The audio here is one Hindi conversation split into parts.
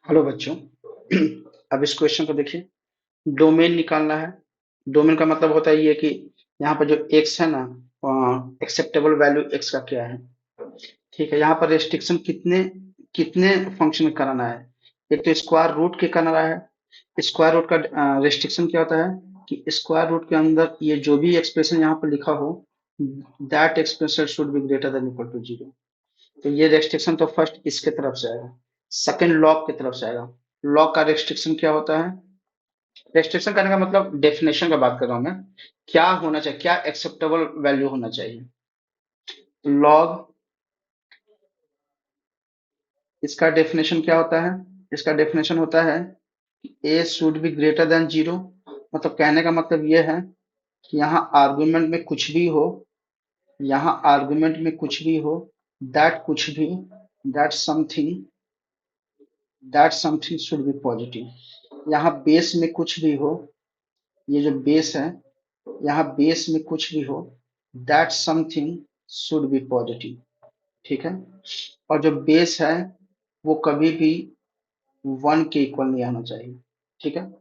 हेलो बच्चों। अब इस क्वेश्चन को देखिए। डोमेन निकालना है। डोमेन का मतलब होता है ये कि यहाँ पर जो x है ना, एक्सेप्टेबल वैल्यू x का क्या है। ठीक है, यहाँ पर रेस्ट्रिक्शन कितने कितने फंक्शन में कराना है। एक तो स्क्वायर रूट के करना है। स्क्वायर रूट का रेस्ट्रिक्शन क्या होता है कि स्क्वायर रूट के अंदर ये जो भी एक्सप्रेशन यहाँ पर लिखा हो, that expression should be greater than equal to zero. तो ये रेस्ट्रिक्शन तो फर्स्ट इसके तरफ से आएगा, सेकंड लॉग की तरफ से आएगा। लॉग का रेस्ट्रिक्शन क्या होता है? रेस्ट्रिक्शन करने का मतलब डेफिनेशन का बात कर रहा हूं मैं। क्या होना चाहिए, क्या एक्सेप्टेबल वैल्यू होना चाहिए। लॉग, इसका डेफिनेशन क्या होता है? इसका डेफिनेशन होता है A should be greater than zero. मतलब कहने का मतलब ये है कि यहाँ आर्गुमेंट में कुछ भी हो, यहाँ आर्गुमेंट में कुछ भी हो, दैट कुछ भी, that something, that something should be positive. यहाँ बेस में कुछ भी हो, ये जो बेस है, यहाँ बेस में कुछ भी हो, that something should be positive. ठीक है, और जो बेस है वो कभी भी वन के इक्वल नहीं आना चाहिए। ठीक है,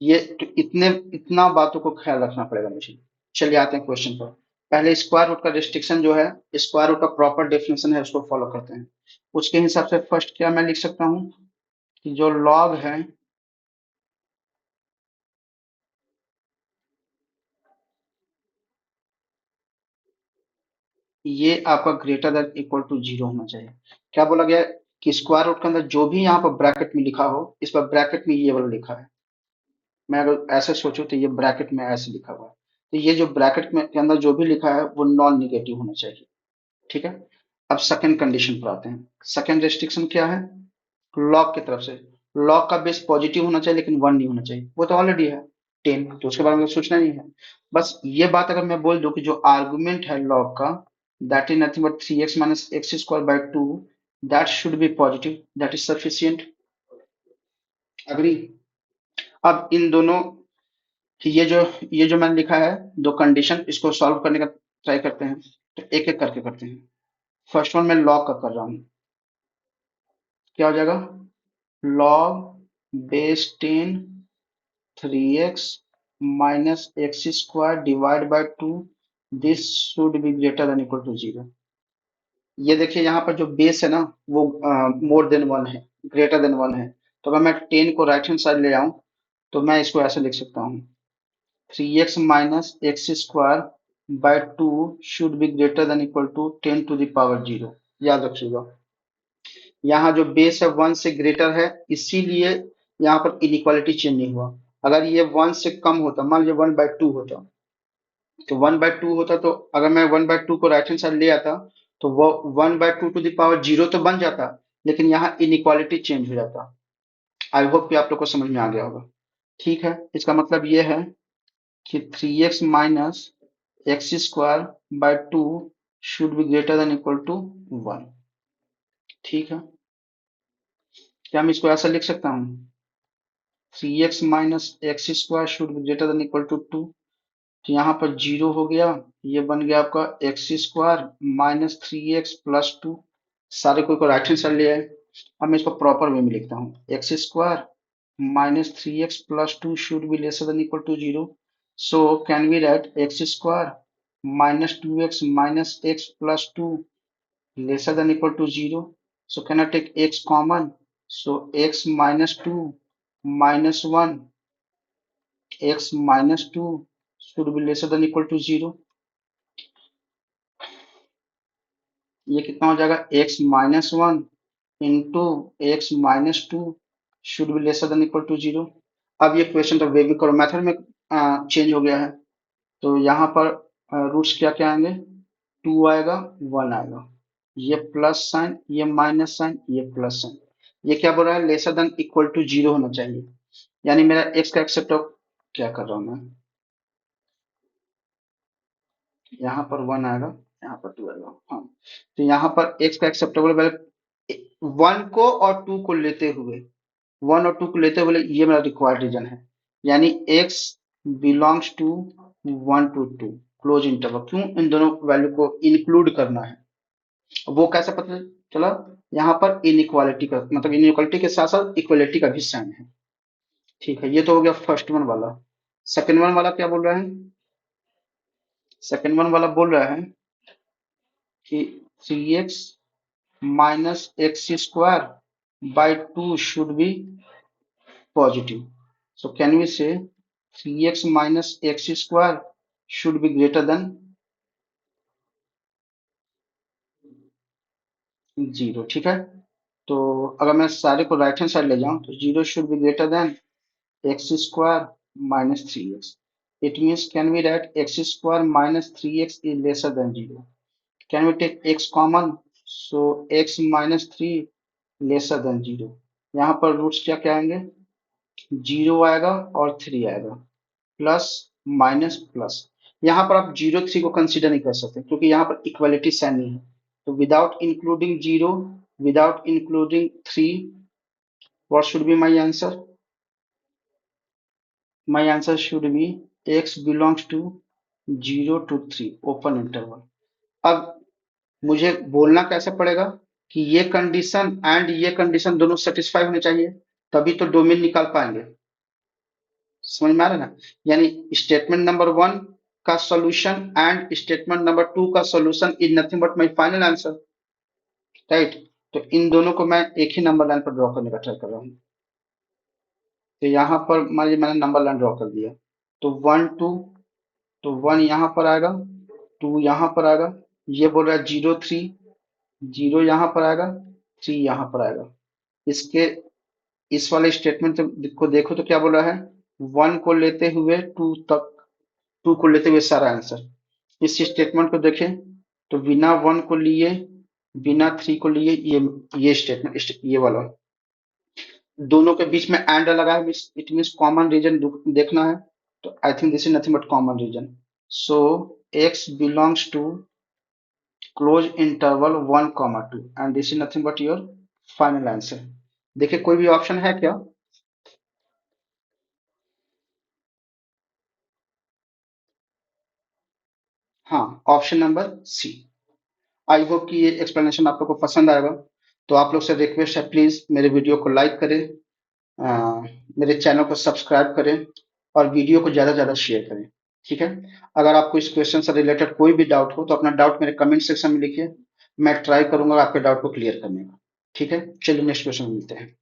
ये तो इतना बातों को ख्याल रखना पड़ेगा मुझे। चलिए आते हैं क्वेश्चन पर। पहले स्क्वायर रूट का रिस्ट्रिक्शन जो है, स्क्वायर रूट का प्रॉपर डेफिनेशन है, उसको फॉलो करते हैं। उसके हिसाब से फर्स्ट क्या मैं लिख सकता हूँ कि जो लॉग है, ये आपका greater than equal to zero होना चाहिए। क्या बोला गया है कि स्क्वायर रूट के अंदर जो भी यहाँ पर ब्रैकेट में लिखा हो, इस पर ब्रैकेट में ये वाला लिखा है। मैं अगर ऐसे सोचूं तो ये ब्रैकेट में ऐसे लिखा हुआ है, तो ये जो ब्रैकेट में के अंदर जो भी लिखा है वो नॉन निगेटिव होना चाहिए। ठीक है, अब सेकंड कंडीशन पर आते हैं। सेकंड रेस्ट्रिक्शन क्या है? लॉग की तरफ से, लॉग का बेस पॉजिटिव होना चाहिए लेकिन वन नहीं होना चाहिए, वो तो ऑलरेडी है 10, तो उसके बारे में सोचना नहीं है। बस ये बात अगर मैं बोल दूं कि जो आर्गुमेंट है लॉग का, that is nothing but 3x minus x square by two, that should be positive, that is sufficient. Agree? अब इन दोनों, ये जो मैंने लिखा है दो कंडीशन, इसको सॉल्व करने का ट्राई करते हैं। तो एक एक करके करते हैं। फर्स्ट वन मैं लॉग का कर रहा हूँ। क्या हो जाएगा? Log base 10 3x minus x square divide by two, this should be greater than equal to zero. ये देखिए यहाँ पर जो बेस है ना, वो मोर देन वन है, ग्रेटर देन वन है। तो अगर मैं 10 को राइट हैंड साइड ले आऊं तो मैं इसको ऐसे लिख सकता हूँ, 3x minus x square by two should be greater than equal to 10 to the power zero. याद रखिएगा, यहाँ जो बेस है वन से ग्रेटर है, इसीलिए यहाँ पर इनइक्वालिटी चेंज नहीं हुआ। अगर ये वन से कम होता, मान लीजिए वन बाय टू होता, तो वन बाय टू होता तो अगर मैं वन बाय टू को राइट हैंड साइड ले आता तो वो one by two to the power zero तो बन जाता, लेकिन यहाँ इनइक्वालिटी चेंज हो जाता। आई होप कि आप लोग को समझ में आ गया होगा। ठीक है, इसका मतलब ये है कि 3x minus x square by two should be greater than equal to one. ठीक है, क्या मैं इसको ऐसा लिख सकता हूँ? 3x minus x square should be greater than equal to two. तो यहाँ पर जीरो हो गया, ये बन गया आपका x square minus 3x plus to. सारे को राइट हैंड साइड ले आए। अब मैं इसको प्रॉपर वे में लिखता हूँ, x square minus 3x plus two should be lesser than equal to zero. So can we write x square minus 2x minus x plus two lesser than equal to zero. So can I take x common? So x minus 2 minus 1, x minus 2 should be lesser than equal to zero. ये कितना हो जाएगा? x minus one into x minus two should be lesser than equal to zero. अब ये क्वेश्चन तो वे भी करो, मेथड में चेंज हो गया है। तो यहाँ पर रूट्स क्या क्या आएंगे? टू आएगा, वन आएगा, ये प्लस साइन, ये माइनस साइन, ये प्लस साइन। ये क्या बोल रहा है? Lesser than equal to zero होना चाहिए। यानी मेरा एक्स का एक्सेप्ट, क्या कर रहा हूँ मैं, यहाँ पर वन आएगा, यहाँ पर टू आएगा। हाँ, तो यहाँ पर एक्स का एक्सेप्टेबल वैल्यू वन को और टू को लेते हुए, वन और टू को लेते हुए ये मेरा रिक्वायर्ड रीजन है। यानी x belongs to one to two, close interval. क्यों इन दोनों वैल्यू को इंक्लूड करना है? वो कैसे पता चला? यहाँ पर इनइक्वालिटी का मतलब इनइक्वालिटी के साथ साथ इक्वलिटी का भी साइन है। ठीक है, ये तो हो गया फर्स्ट वन वाला। सेकंड वन वाला क्या बोल रहा है? सेकंड वन वाला बोल रहा है कि 3x minus x square by 2 should be positive. So can we say 3x minus x square should be greater than 0? ठीक है, तो अगर मैं सारे को राइट हैंड साइड ले जाऊं तो 0 should be greater than x square minus 3x. It means can we write x square minus 3x is lesser than 0? Can we take x common? So x minus 3 lesser than 0. यहाँ पर रूट्स क्या क्या आएंगे? 0 आएगा और 3 आएगा, प्लस माइनस प्लस। यहाँ पर आप 0 3 को कंसीडर नहीं कर सकते क्योंकि यहाँ पर इक्वलिटी साइन नहीं है। तो without including 0, without including 3, what should be my answer? My answer should be x belongs to 0 to 3 open interval. अब मुझे बोलना कैसे पड़ेगा कि ये कंडीशन एंड ये कंडीशन दोनों सेटिस्फाई होने चाहिए, तभी तो डोमेन निकाल पाएंगे। समझ में आ रहा है ना? यानी स्टेटमेंट नंबर 1 का सॉल्यूशन एंड स्टेटमेंट नंबर 2 का solution is nothing but my final answer, right? तो इन दोनों को मैं एक ही नंबर लाइन पर ड्रॉ करने का ट्राई कर रहा हूँ। तो यहाँ पर मान लीजिए मैंने नंबर लाइन ड्रॉ कर दिया, तो 1 2, तो 1 यहाँ पर आएगा, 2 यहाँ पर आएगा, ये बोल रहा है 0 3, 0 यहाँ पर आएगा, 3 यहाँ पर आएगा। इसके इस वाले स्टेटमेंट को देखो तो क्या बोल रहा है? 1 को लेते हुए 2 तक, 2 को लेते हुए सारा आंसर। इस स्टेटमेंट को देखें तो बिना 1 को लिए, बिना 3 को लिए, ये स्टेटमेंट, ये वाला दोनों के बीच में एंड लगा है, इट मींस कॉमन रीजन देखना है। तो I think this is nothing but common region. So x belongs to close interval 1, 2 and this is nothing but your final answer. देखिए कोई भी ऑप्शन है क्या? हाँ, option number c. I hope कि ये एक्सप्लेनेशन आप लोग को पसंद आएगा। तो आप लोग से रिक्वेस्ट है, प्लीज मेरे वीडियो को लाइक करें, मेरे चैनल को सब्सक्राइब करें और वीडियो को ज़्यादा से ज़्यादा शेयर करें। ठीक है, अगर आपको इस क्वेश्चन से रिलेटेड कोई भी डाउट हो तो अपना डाउट मेरे कमेंट सेक्शन में लिखिए, मैं ट्राई करूंगा आपके डाउट को क्लियर करने का। ठीक है, चलिए नेक्स्ट क्वेश्चन में मिलते हैं।